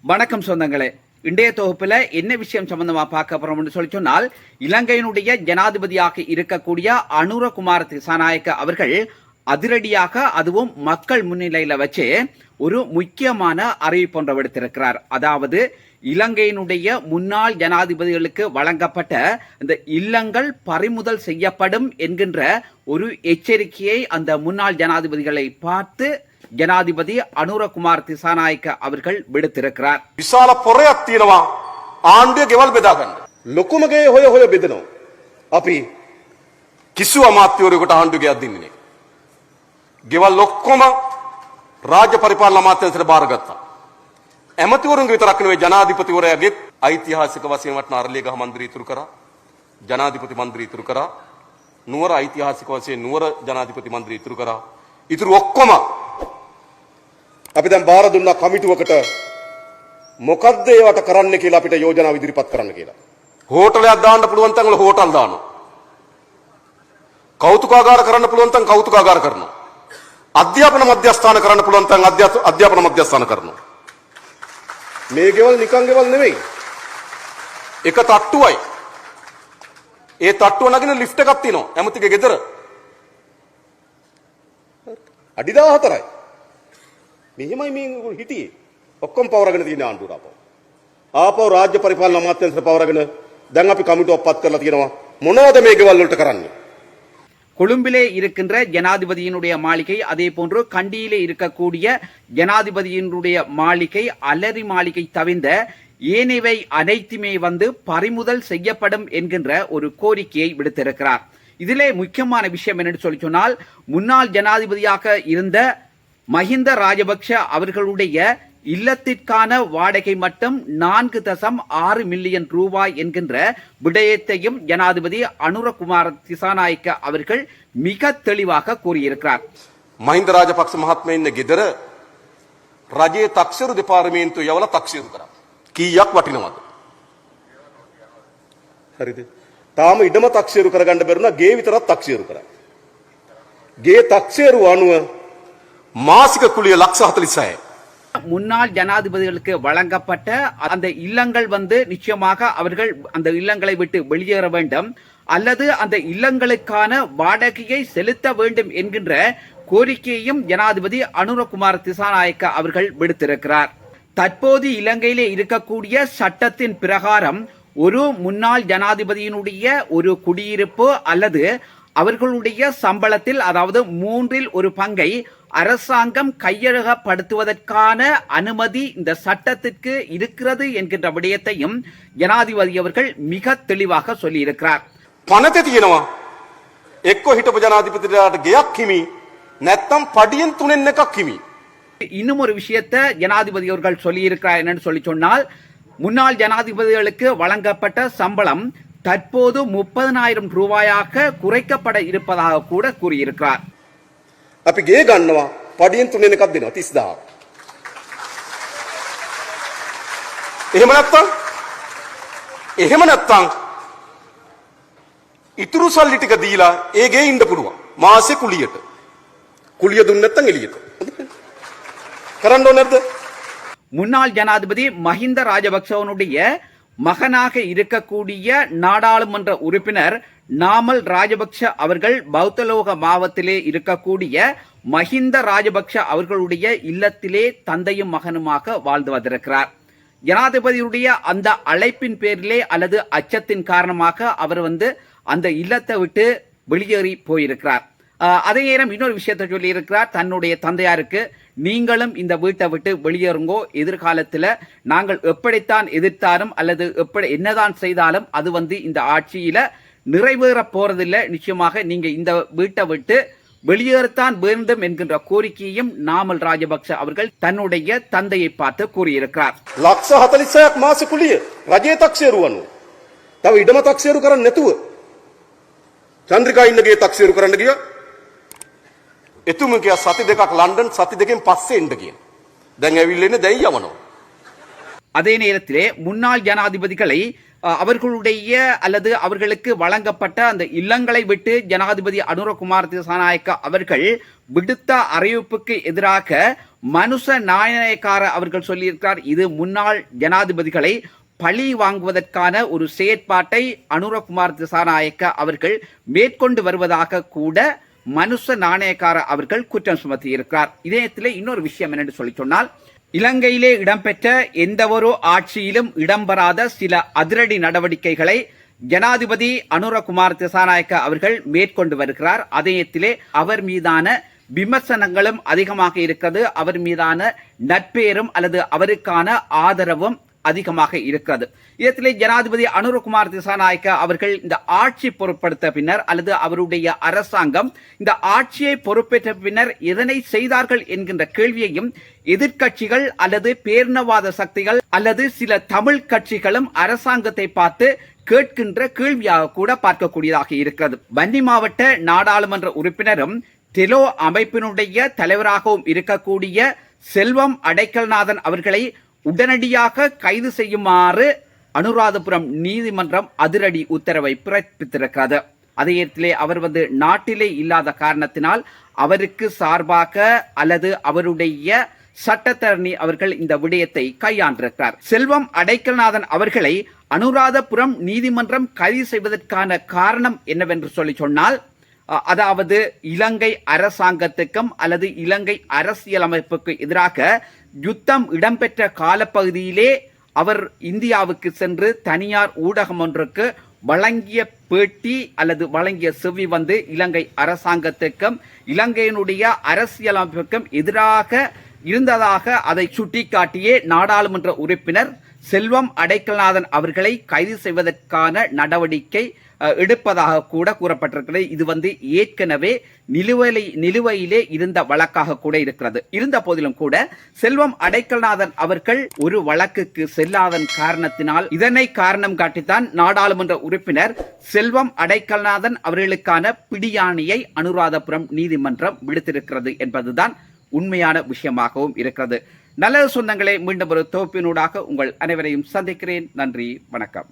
வணக்கம் சொந்தங்களே. இன்றைய தொகுப்புல என்ன விஷயம் சம்பந்தமா பார்க்க போறோம்னு சொல்லி சொன்னால், இலங்கையினுடைய ஜனாதிபதியாக இருக்கக்கூடிய அனுரகுமார திசாநாயக்க அவர்கள் அதிரடியாக, அதுவும் மக்கள் முன்னிலையில வச்சு ஒரு முக்கியமான அறிவிப்பு ஒன்றை விடுத்திருக்கிறார். அதாவது இலங்கையினுடைய முன்னாள் ஜனாதிபதிகளுக்கு வழங்கப்பட்ட இந்த இல்லங்கள் பறிமுதல் செய்யப்படும் என்கின்ற ஒரு எச்சரிக்கையை அந்த முன்னாள் ஜனாதிபதிகளை பார்த்து ජනාධිපති අනුරකුමාර තිසානායක அவர்கள் விடுத்திருக்கிறார். විශාල පොරයක් තියෙනවා ආණ්ඩුවේ ගෙවල් බෙදා ගන්න. ලොකුම ගේ හොය බෙදනවා. අපි කිසිව අමාත්‍යවරයෙකුට ආණ්ඩුව ගෙයක් දෙන්නේ නැහැ. ගෙවල් ඔක්කොම රාජ්‍ය පරිපාලන අමාත්‍යාංශයට බාරගත්තා. ඇමතිවරුන්ගේ විතරක් නෙවෙයි ජනාධිපතිවරයාගේ ඓතිහාසික වශයෙන් වටින අරලියගහ මන්දිරය ඉතුරු කරා. ජනාධිපති මන්දිරය ඉතුරු කරා. නුවර ඓතිහාසික වශයෙන් නුවර ජනාධිපති මන්දිරය ඉතුරු කරා. ඉතුරු ඔක්කොම අපි දැන් බාර දුන්නා කමිටුවකට මොකද්ද ඒවට කරන්න කියලා අපිට යෝජනා ඉදිරිපත් කරන්න කියලා. හෝටලයක් දාන්න පුළුවන් තැන් වල හෝටල් දානවා. කෞතුකාගාර කරන්න පුළුවන් තැන් කෞතුකාගාර කරනවා. අධ්‍යාපන මධ්‍යස්ථාන කරන්න පුළුවන් තැන් අධ්‍යාපන මධ්‍යස්ථාන කරනවා. මේ ගෙවල් නිකන් ගෙවල් නෙවෙයි. එක තට්ටුවයි. ඒ තට්ටුව නගින ලිෆ්ට් එකක් තියෙනවා. ඇමතිගේ ගෙදර. අඩි 14යි. මෙහෙමයි මේ හිටියේ. ඔක්කොම පවරගෙන තියෙන ආණ්ඩුවට ආපහු රාජ්‍ය පරිපාලන අමාත්‍යාංශයට පවරගෙන දැන් අපි කමිටුවක් පත් කරලා තියෙනවා. මොනවද මේ ගෙවල් වලට කරන්නේ? கொழும்பிலே இருக்கின்ற ஜனாதிபதியினுடைய மாளிகை, அதே போன்று கண்டியிலே இருக்கக்கூடிய ஜனாதிபதியினுடைய மாளிகை, அலரி மாளிகை தவிர்ந்த ஏனைவை அனைத்துமே பறிமுதல் செய்யப்படும் என்கின்ற ஒரு கோரிக்கையை விடுத்திருக்கிறார். இதிலே முக்கியமான விஷயம் என்னன்னு சொல்லி சொன்னால், முன்னாள் ஜனாதிபதியாக இருந்த மஹிந்த ராஜபக்ஷ அவர்களுடைய இல்லத்திற்கான வாடகை மட்டும் 4.6 மில்லியன் ரூபாய் என்கின்ற விடயத்தையும் ஜனாதிபதி அனுரகுமார திசாநாயக்க அவர்கள் மிக தெளிவாக கூறியிருக்கிறார். මහින්ද රාජපක්ෂ මහත්මයා ඉන්න ගෙදර රජයේ තක්සේරු දෙපාර්තමේන්තුව යවලා තක්සේරු කරා. කීයක් වටිනවද? හරිද? තාම ඉඩම තක්සේරු කරගන්න බැරුණා, ගේ විතරක් තක්සේරු කරා. ගේ තක්සේරු අනුව මාසික කුලිය ලක්ෂ 46යි. முன்னாள் ஜனாதிபதிகளுக்கு வழங்கப்பட்ட அந்த இல்லங்கள் நிச்சயமாக அவர்கள் அந்த இல்லங்களை விட்டு வெளியேற வேண்டும், அல்லது அந்த இல்லங்களுக்கான வாடகையை செலுத்த வேண்டும் என்கின்ற கோரிக்கையையும் ஜனாதிபதி அனுரகுமார திசாநாயக்க அவர்கள் விடுத்திருக்கிறார். தற்போது இலங்கையிலே இருக்கக்கூடிய சட்டத்தின் பிரகாரம் ஒரு முன்னாள் ஜனாதிபதியினுடைய ஒரு குடியிருப்பு அல்லது அவர்களுடைய சம்பளத்தில், அதாவது 1/3 பங்கை அரசாங்கம் கையகப்படுத்துவதற்கான அனுமதி இந்த சட்டத்திற்கு இருக்கிறது என்கின்ற விடயத்தையும் ஜனாதிபதி அவர்கள் மிக தெளிவாக சொல்லியிருக்கிறார். පනතේ තියෙනවා එක්ක හිටපු ජනාධිපතිලාට ගෙයක් හිමි නැත්තම් පඩියෙන් 3න් එකක් හිමි. இன்னும் ஒரு விஷயத்தை ஜனாதிபதி அவர்கள் சொல்லியிருக்கிறார். என்னன்னு சொல்லி சொன்னால், முன்னாள் ஜனாதிபதிகளுக்கு வழங்கப்பட்ட சம்பளம் தற்போது 30,000 ரூபாயாக குறைக்கப்பட இருப்பதாக கூட கூறியிருக்கிறார். අපි ගේ ගන්නවා පඩියෙන් 3න් එකක් දෙනවා 30,000. එහෙම නැත්තම් ඉතුරු සල්ලි ටික දීලා ඒ ගේ ඉන්න පුළුවන්. මාසෙ කුලියට. කුලිය දුන්න නැත්තම් එළියට. කරන්න ඕනේ නැද්ද? முன்னாள் ஜனாதிபதி மஹிந்த ராஜபக்சவனுடைய மகனாக இருக்கக்கூடிய நாடாளுமன்ற உறுப்பினர் நாமல் ராஜபக்ஷ அவர்கள் பௌத்தலோக மாவட்டத்திலே இருக்கக்கூடிய மஹிந்த ராஜபக்ஷ அவர்களுடைய இல்லத்திலே தந்தையும் மகனுமாக வாழ்ந்து வந்திருக்கிறார். ஜனாதிபதியுடைய அந்த அழைப்பின் பேரிலே அல்லது அச்சத்தின் காரணமாக அவர் அந்த இல்லத்தை விட்டு வெளியேறி போயிருக்கிறார். அதே நேரம் இன்னொரு விஷயத்தை சொல்லி இருக்கிறார் தன்னுடைய தந்தையாருக்கு, நீங்களும் இந்த வீட்டை விட்டு வெளியேறுங்கோ, எதிர்காலத்தில் நாங்கள் எப்படித்தான் எதிர்த்தாலும் அல்லது எப்படி என்னதான் செய்தாலும் அது இந்த ஆட்சியில நிறைவேற போறதில்லை, நிச்சயமாக நீங்க இந்த வீட்டை விட்டு வெளியேறத்தான் வேண்டும் என்கின்ற கோரிக்கையும் நாமல் ராஜபக்ஷ அவர்கள் தன்னுடைய தந்தையை பார்த்து கூறியிருக்கிறார். ලක්ෂ 46ක් මාස කුලිය රජයේ තක්සේරු අනුව. තව ඉඩම තක්සේරු කරන්නේ නැතුව චන්ද්‍රිකා ඉන්න ගේ තක්සේරු කරන්න ගියා. එතුම කියා සති දෙකක් ලන්ඩන්, සති දෙකෙන් පස්සේ එන්න කියන. දැන් ඇවිල්ලා ඉන්නේ, දැන් යවනවා. அதே நேரத்திலே முன்னாள் ஜனாதிபதிகளை அவர்களுடைய அல்லது அவர்களுக்கு வழங்கப்பட்ட அந்த இல்லங்களை விட்டு ஜனாதிபதி அனுரகுமார திசாநாயக்க அவர்கள் விடுத்த அறிவிப்புக்கு எதிராக மனுஷ நாணயக்கார அவர்கள் சொல்லியிருக்கிறார், இது முன்னாள் ஜனாதிபதிகளை பழி வாங்குவதற்கான ஒரு செயற்பாட்டை அனுரகுமார் திசாநாயக்க அவர்கள் மேற்கொண்டு வருவதாக கூட மனுஷ நாணயக்கார அவர்கள் குற்றம் சுமத்தி இருக்கிறார். இதயத்திலே இன்னொரு விஷயம் என்னென்று சொல்லி சொன்னால், இலங்கையிலே இடம்பெற்ற எந்த ஒரு ஆட்சியிலும் இடம்பெறாத சில அதிரடி நடவடிக்கைகளை ஜனாதிபதி அனுரகுமார் திசாநாயக்க அவர்கள் மேற்கொண்டு வருகிறார். அதயத்திலே அவர் மீதான விமர்சனங்களும் அதிகமாக இருக்கிறது, அவர் மீதான நட்பேரும் அல்லது அவருக்கான ஆதரவும் அதிகமாக இருக்கிறது. இதத்திலே ஜனாதிபதி அனுரகுமார் திசாநாயக்க அவர்கள் இந்த ஆட்சி பொறுப்படுத்த பின்னர் அல்லது அவருடைய அரசாங்கம் இந்த ஆட்சியை பொறுப்பேற்ற பின்னர் எதனை செய்தார்கள் என்கின்ற கேள்வியையும் எதிர்க்கட்சிகள் அல்லது பேரினவாத சக்திகள் அல்லது சில தமிழ் கட்சிகளும் அரசாங்கத்தை பார்த்து கேட்கின்ற கேள்வியாக கூட பார்க்கக்கூடியதாக இருக்கிறது. வன்னி மாவட்ட நாடாளுமன்ற உறுப்பினரும் தெலோ அமைப்பினுடைய தலைவராகவும் இருக்கக்கூடிய செல்வம் அடைக்கல்நாதன் அவர்களை உடனடியாக கைது செய்யுமாறு அனுராதபுரம் நீதிமன்றம் அதிரடி உத்தரவை பிறப்பித்திருக்கிறது. அதே அவர் நாட்டிலே இல்லாத காரணத்தினால் அவருக்கு சார்பாக அல்லது அவருடைய சட்டத்தரணி அவர்கள் இந்த விடயத்தை கையாண்டிருக்கிறார். செல்வம் அடைக்கல்நாதன் அவர்களை அனுராதபுரம் நீதிமன்றம் கைது செய்வதற்கான காரணம் என்னவென்று சொன்னால், அதாவது இலங்கை அரசாங்கத்துக்கும் அல்லது இலங்கை அரசியலமைப்புக்கு எதிராக யுத்தம் இடம்பெற்ற காலப்பகுதியிலே அவர் இந்தியாவுக்கு சென்று தனியார் ஊடகம் ஒன்றுக்கு வழங்கிய பேட்டி அல்லது வழங்கிய செவி இலங்கை அரசாங்கத்துக்கும் இலங்கையினுடைய அரசியலமைப்புக்கும் எதிராக இருந்ததாக அதை சுட்டிக்காட்டியே நாடாளுமன்ற உறுப்பினர் செல்வம் அடைக்கல்நாதன் அவர்களை கைது செய்வதற்கான நடவடிக்கை எடுப்பதாக கூட கூறப்பட்டிருக்கிறது. இது ஏற்கனவே நிலுவையிலே இருந்த வழக்காக கூட இருக்கிறது. இருந்த போதிலும் கூட செல்வம் அடைக்கல்நாதன் அவர்கள் ஒரு வழக்குக்கு செல்லாதன் காரணத்தினால் இதனை காரணம் காட்டித்தான் நாடாளுமன்ற உறுப்பினர் செல்வம் அடைக்கல்நாதன் அவர்களுக்கான பிடியாணையை அனுராதபுரம் நீதிமன்றம் விடுத்திருக்கிறது என்பதுதான் உண்மையான விஷயமாகவும் இருக்கிறது. நல்லது சொந்தங்களே, மீண்டும் ஒரு தொகுப்பினூடாக உங்கள் அனைவரையும் சந்திக்கிறேன். நன்றி, வணக்கம்.